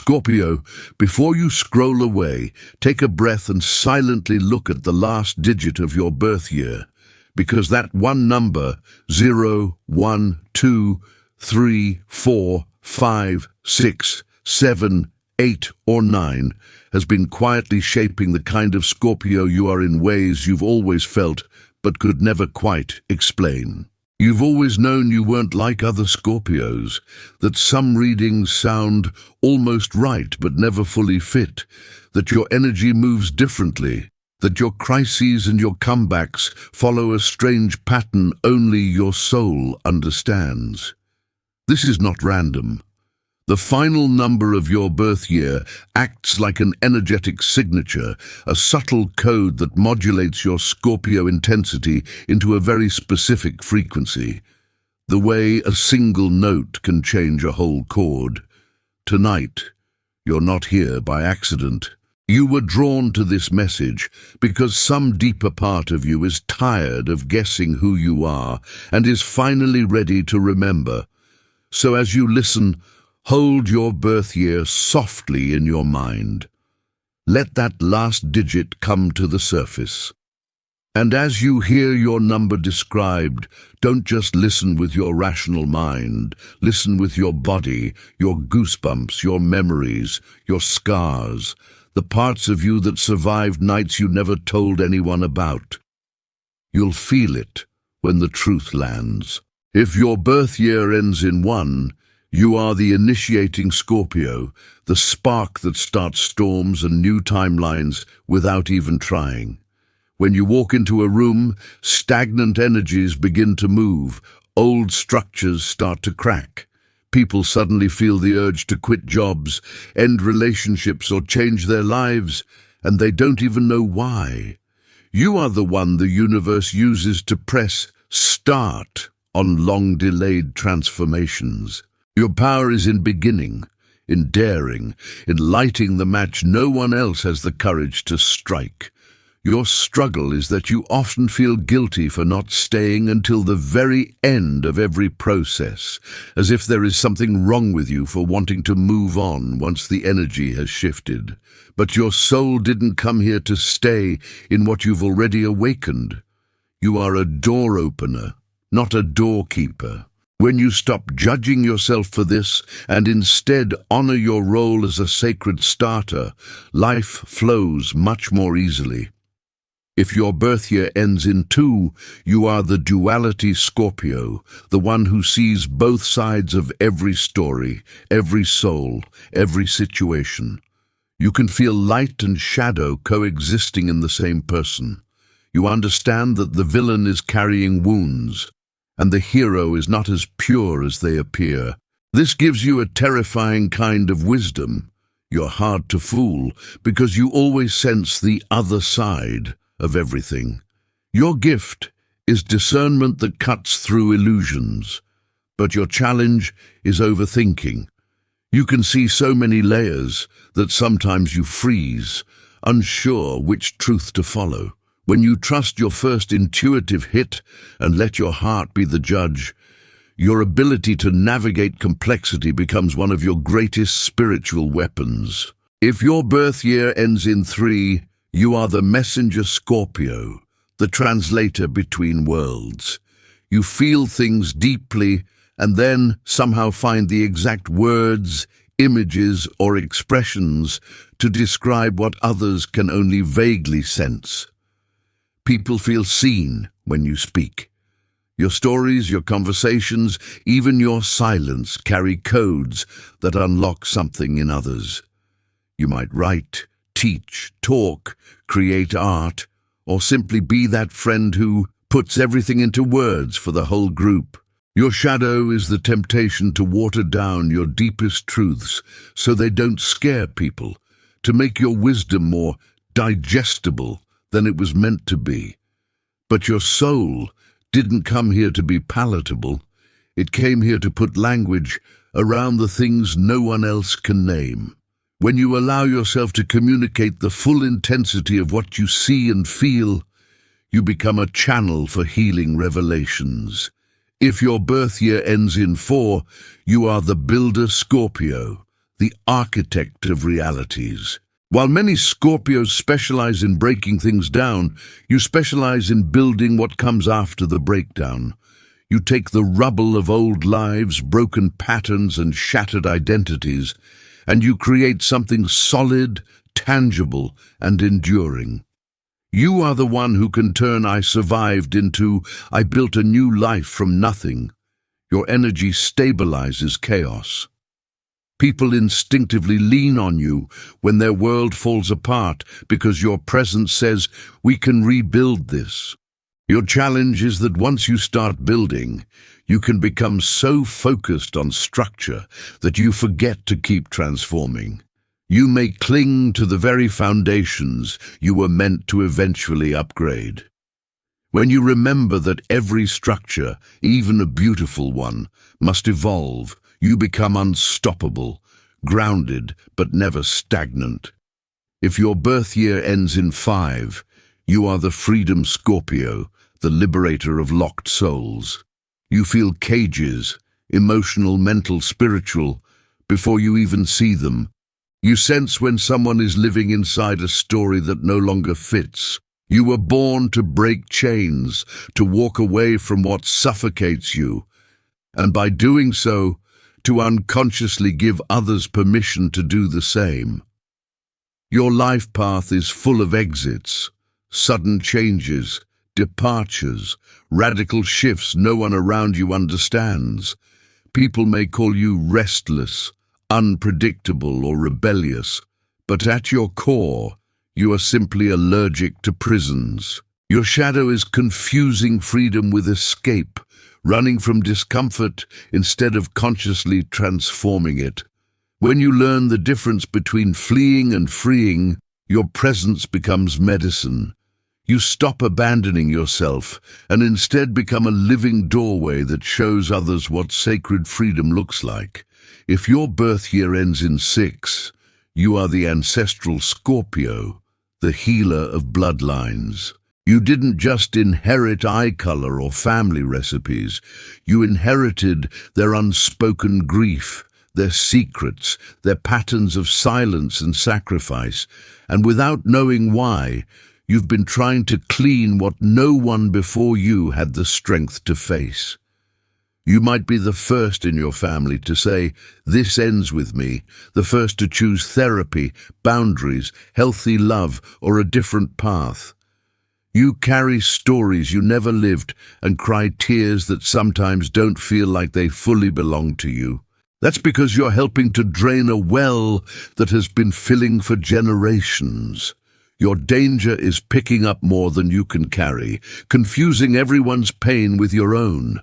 Scorpio, before you scroll away, take a breath and silently look at the last digit of your birth year, because that one number, 0, 1, 2, 3, 4, 5, 6, 7, 8, or 9, has been quietly shaping the kind of Scorpio you are in ways you've always felt but could never quite explain. You've always known you weren't like other Scorpios, that some readings sound almost right but never fully fit, that your energy moves differently, that your crises and your comebacks follow a strange pattern only your soul understands. This is not random. The final number of your birth year acts like an energetic signature, a subtle code that modulates your Scorpio intensity into a very specific frequency, the way a single note can change a whole chord. Tonight, you're not here by accident. You were drawn to this message because some deeper part of you is tired of guessing who you are and is finally ready to remember. So as you listen, hold your birth year softly in your mind. Let that last digit come to the surface. And as you hear your number described, don't just listen with your rational mind. Listen with your body, your goosebumps, your memories, your scars, the parts of you that survived nights you never told anyone about. You'll feel it when the truth lands. If your birth year ends in 1, you are the initiating Scorpio, the spark that starts storms and new timelines without even trying. When you walk into a room, stagnant energies begin to move, old structures start to crack. People suddenly feel the urge to quit jobs, end relationships, or change their lives, and they don't even know why. You are the one the universe uses to press start on long-delayed transformations. Your power is in beginning, in daring, in lighting the match no one else has the courage to strike. Your struggle is that you often feel guilty for not staying until the very end of every process, as if there is something wrong with you for wanting to move on once the energy has shifted. But your soul didn't come here to stay in what you've already awakened. You are a door opener, not a doorkeeper. When you stop judging yourself for this and instead honor your role as a sacred starter, life flows much more easily. If your birth year ends in 2, you are the duality Scorpio, the one who sees both sides of every story, every soul, every situation. You can feel light and shadow coexisting in the same person. You understand that the villain is carrying wounds, and the hero is not as pure as they appear. This gives you a terrifying kind of wisdom. You're hard to fool because you always sense the other side of everything. Your gift is discernment that cuts through illusions, but your challenge is overthinking. You can see so many layers that sometimes you freeze, unsure which truth to follow. When you trust your first intuitive hit and let your heart be the judge, your ability to navigate complexity becomes one of your greatest spiritual weapons. If your birth year ends in 3, you are the messenger Scorpio, the translator between worlds. You feel things deeply and then somehow find the exact words, images, or expressions to describe what others can only vaguely sense. People feel seen when you speak. Your stories, your conversations, even your silence carry codes that unlock something in others. You might write, teach, talk, create art, or simply be that friend who puts everything into words for the whole group. Your shadow is the temptation to water down your deepest truths so they don't scare people, to make your wisdom more digestible than it was meant to be. But your soul didn't come here to be palatable. It came here to put language around the things no one else can name. When you allow yourself to communicate the full intensity of what you see and feel, you become a channel for healing revelations. If your birth year ends in 4, you are the builder Scorpio, the architect of realities. While many Scorpios specialize in breaking things down, you specialize in building what comes after the breakdown. You take the rubble of old lives, broken patterns, and shattered identities, and you create something solid, tangible, and enduring. You are the one who can turn "I survived" into "I built a new life from nothing." Your energy stabilizes chaos. People instinctively lean on you when their world falls apart because your presence says, "We can rebuild this." Your challenge is that once you start building, you can become so focused on structure that you forget to keep transforming. You may cling to the very foundations you were meant to eventually upgrade. When you remember that every structure, even a beautiful one, must evolve, you become unstoppable, grounded but never stagnant. If your birth year ends in 5, you are the Freedom Scorpio, the liberator of locked souls. You feel cages, emotional, mental, spiritual, before you even see them. You sense when someone is living inside a story that no longer fits. You were born to break chains, to walk away from what suffocates you, and by doing so, to unconsciously give others permission to do the same. Your life path is full of exits, sudden changes, departures, radical shifts no one around you understands. People may call you restless, unpredictable, or rebellious, but at your core, you are simply allergic to prisons. Your shadow is confusing freedom with escape, running from discomfort instead of consciously transforming it. When you learn the difference between fleeing and freeing, your presence becomes medicine. You stop abandoning yourself and instead become a living doorway that shows others what sacred freedom looks like. If your birth year ends in 6, you are the ancestral Scorpio, the healer of bloodlines. You didn't just inherit eye color or family recipes. You inherited their unspoken grief, their secrets, their patterns of silence and sacrifice. And without knowing why, you've been trying to clean what no one before you had the strength to face. You might be the first in your family to say, "This ends with me," the first to choose therapy, boundaries, healthy love, or a different path. You carry stories you never lived and cry tears that sometimes don't feel like they fully belong to you. That's because you're helping to drain a well that has been filling for generations. Your danger is picking up more than you can carry, confusing everyone's pain with your own.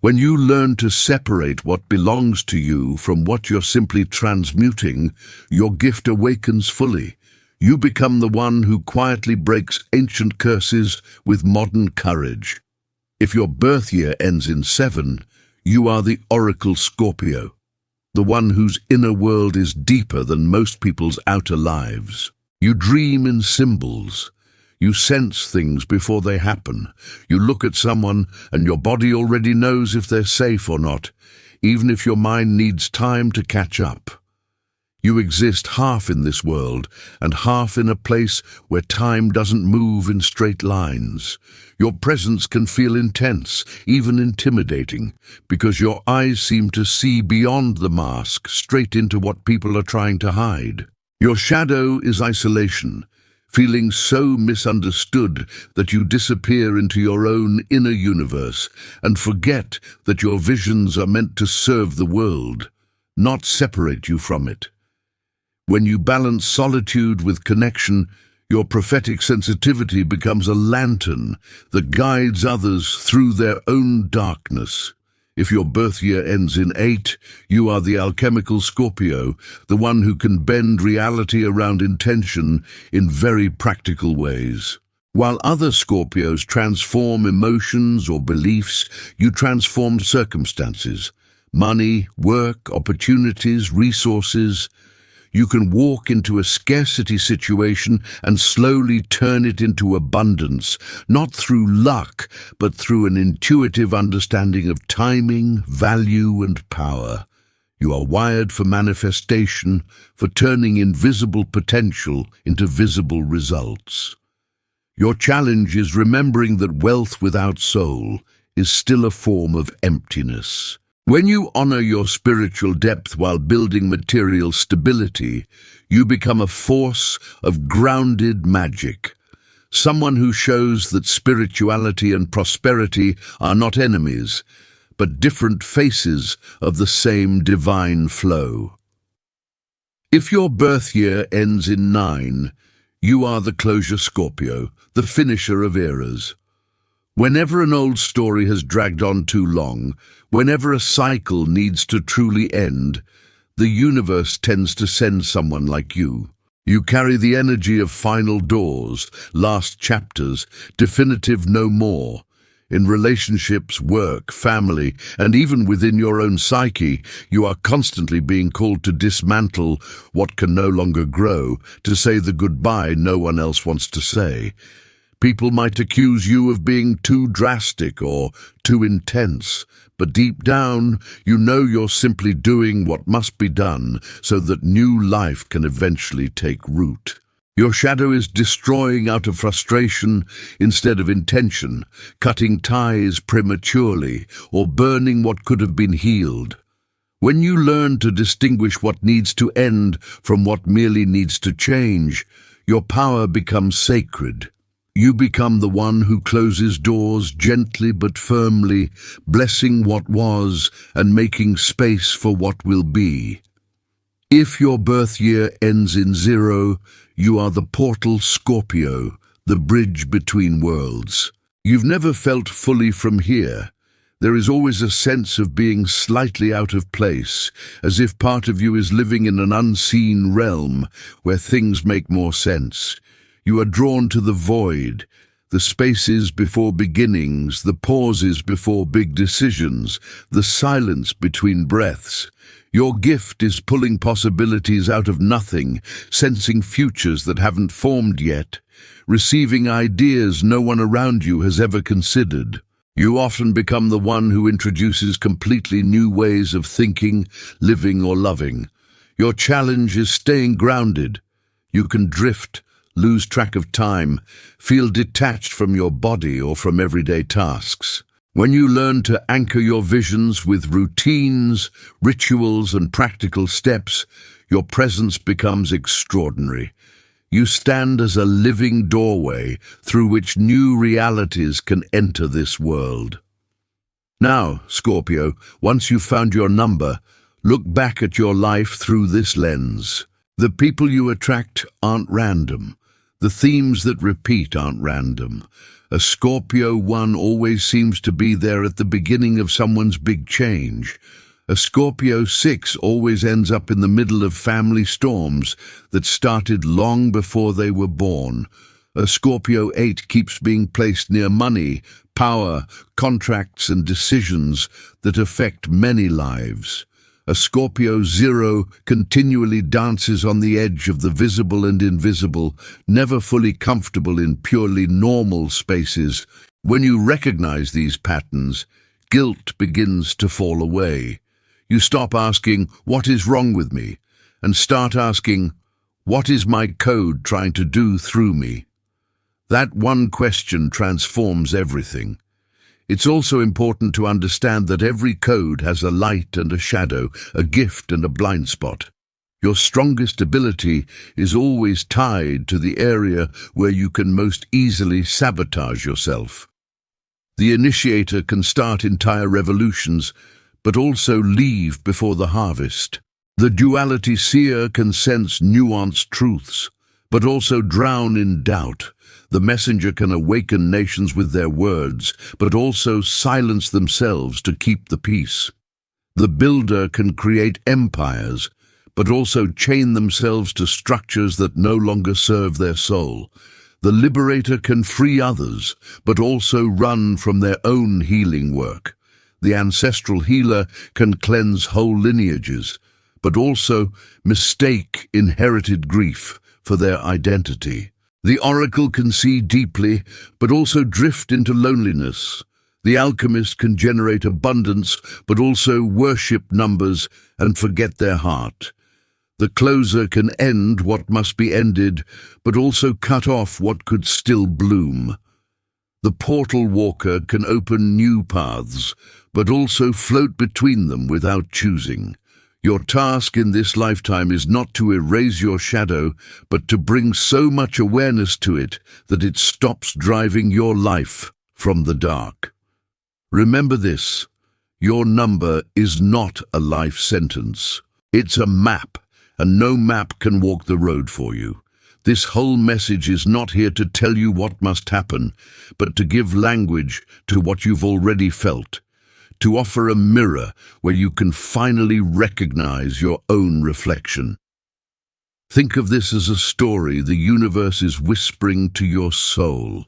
When you learn to separate what belongs to you from what you're simply transmuting, your gift awakens fully. You become the one who quietly breaks ancient curses with modern courage. If your birth year ends in 7, you are the Oracle Scorpio, the one whose inner world is deeper than most people's outer lives. You dream in symbols. You sense things before they happen. You look at someone and your body already knows if they're safe or not, even if your mind needs time to catch up. You exist half in this world and half in a place where time doesn't move in straight lines. Your presence can feel intense, even intimidating, because your eyes seem to see beyond the mask, straight into what people are trying to hide. Your shadow is isolation, feeling so misunderstood that you disappear into your own inner universe and forget that your visions are meant to serve the world, not separate you from it. When you balance solitude with connection, your prophetic sensitivity becomes a lantern that guides others through their own darkness. If your birth year ends in 8, you are the alchemical Scorpio, the one who can bend reality around intention in very practical ways. While other Scorpios transform emotions or beliefs, you transform circumstances, money, work, opportunities, resources. You can walk into a scarcity situation and slowly turn it into abundance, not through luck, but through an intuitive understanding of timing, value, and power. You are wired for manifestation, for turning invisible potential into visible results. Your challenge is remembering that wealth without soul is still a form of emptiness. When you honor your spiritual depth while building material stability, you become a force of grounded magic. Someone who shows that spirituality and prosperity are not enemies, but different faces of the same divine flow. If your birth year ends in 9, you are the closure Scorpio, the finisher of eras. Whenever an old story has dragged on too long, whenever a cycle needs to truly end, the universe tends to send someone like you. You carry the energy of final doors, last chapters, definitive no more. In relationships, work, family, and even within your own psyche, you are constantly being called to dismantle what can no longer grow, to say the goodbye no one else wants to say. People might accuse you of being too drastic or too intense, but deep down, you know you're simply doing what must be done so that new life can eventually take root. Your shadow is destroying out of frustration instead of intention, cutting ties prematurely or burning what could have been healed. When you learn to distinguish what needs to end from what merely needs to change, your power becomes sacred. You become the one who closes doors gently but firmly, blessing what was and making space for what will be. If your birth year ends in 0, you are the portal Scorpio, the bridge between worlds. You've never felt fully from here. There is always a sense of being slightly out of place, as if part of you is living in an unseen realm where things make more sense. You are drawn to the void, the spaces before beginnings, the pauses before big decisions, the silence between breaths. Your gift is pulling possibilities out of nothing, sensing futures that haven't formed yet, receiving ideas no one around you has ever considered. You often become the one who introduces completely new ways of thinking, living, or loving. Your challenge is staying grounded. You can drift, lose track of time, feel detached from your body or from everyday tasks. When you learn to anchor your visions with routines, rituals, and practical steps, your presence becomes extraordinary. You stand as a living doorway through which new realities can enter this world. Now, Scorpio, once you've found your number, look back at your life through this lens. The people you attract aren't random. The themes that repeat aren't random. A Scorpio 1 always seems to be there at the beginning of someone's big change. A Scorpio 6 always ends up in the middle of family storms that started long before they were born. A Scorpio 8 keeps being placed near money, power, contracts, and decisions that affect many lives. A Scorpio 0 continually dances on the edge of the visible and invisible, never fully comfortable in purely normal spaces. When you recognize these patterns, guilt begins to fall away. You stop asking, "What is wrong with me?" and start asking, "What is my code trying to do through me?" That one question transforms everything. It's also important to understand that every code has a light and a shadow, a gift and a blind spot. Your strongest ability is always tied to the area where you can most easily sabotage yourself. The initiator can start entire revolutions, but also leave before the harvest. The duality seer can sense nuanced truths, but also drown in doubt. The messenger can awaken nations with their words, but also silence themselves to keep the peace. The builder can create empires, but also chain themselves to structures that no longer serve their soul. The liberator can free others, but also run from their own healing work. The ancestral healer can cleanse whole lineages, but also mistake inherited grief for their identity. The oracle can see deeply, but also drift into loneliness. The alchemist can generate abundance, but also worship numbers and forget their heart. The closer can end what must be ended, but also cut off what could still bloom. The portal walker can open new paths, but also float between them without choosing. Your task in this lifetime is not to erase your shadow, but to bring so much awareness to it that it stops driving your life from the dark. Remember this: your number is not a life sentence. It's a map, and no map can walk the road for you. This whole message is not here to tell you what must happen, but to give language to what you've already felt, to offer a mirror where you can finally recognize your own reflection. Think of this as a story the universe is whispering to your soul.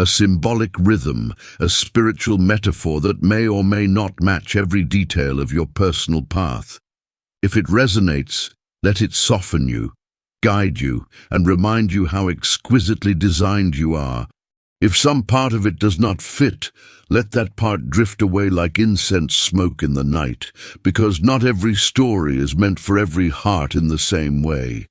A symbolic rhythm, a spiritual metaphor that may or may not match every detail of your personal path. If it resonates, let it soften you, guide you, and remind you how exquisitely designed you are. If some part of it does not fit, let that part drift away like incense smoke in the night, because not every story is meant for every heart in the same way.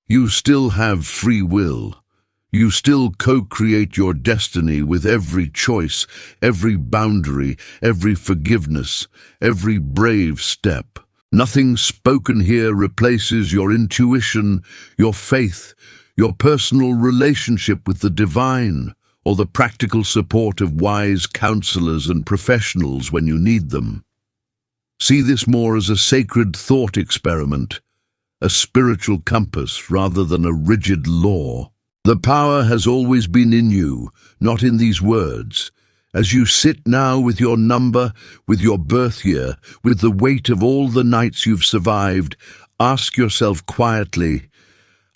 You still have free will. You still co-create your destiny with every choice, every boundary, every forgiveness, every brave step. Nothing spoken here replaces your intuition, your faith, your personal relationship with the divine, or the practical support of wise counselors and professionals when you need them. See this more as a sacred thought experiment, a spiritual compass rather than a rigid law. The power has always been in you, not in these words. As you sit now with your number, with your birth year, with the weight of all the nights you've survived, ask yourself quietly,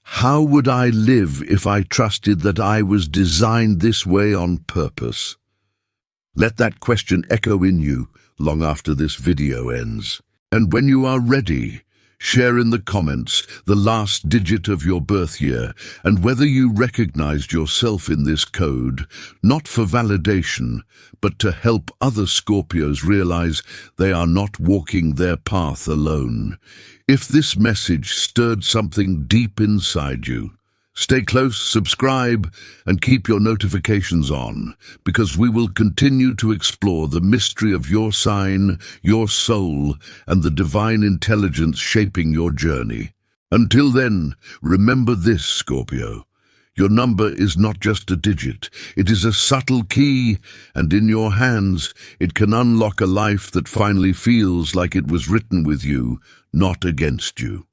how would I live if I trusted that I was designed this way on purpose? Let that question echo in you long after this video ends. And when you are ready, share in the comments the last digit of your birth year and whether you recognized yourself in this code, not for validation, but to help other Scorpios realize they are not walking their path alone. If this message stirred something deep inside you, stay close, subscribe, and keep your notifications on, because we will continue to explore the mystery of your sign, your soul, and the divine intelligence shaping your journey. Until then, remember this, Scorpio. Your number is not just a digit. It is a subtle key, and in your hands, it can unlock a life that finally feels like it was written with you, not against you.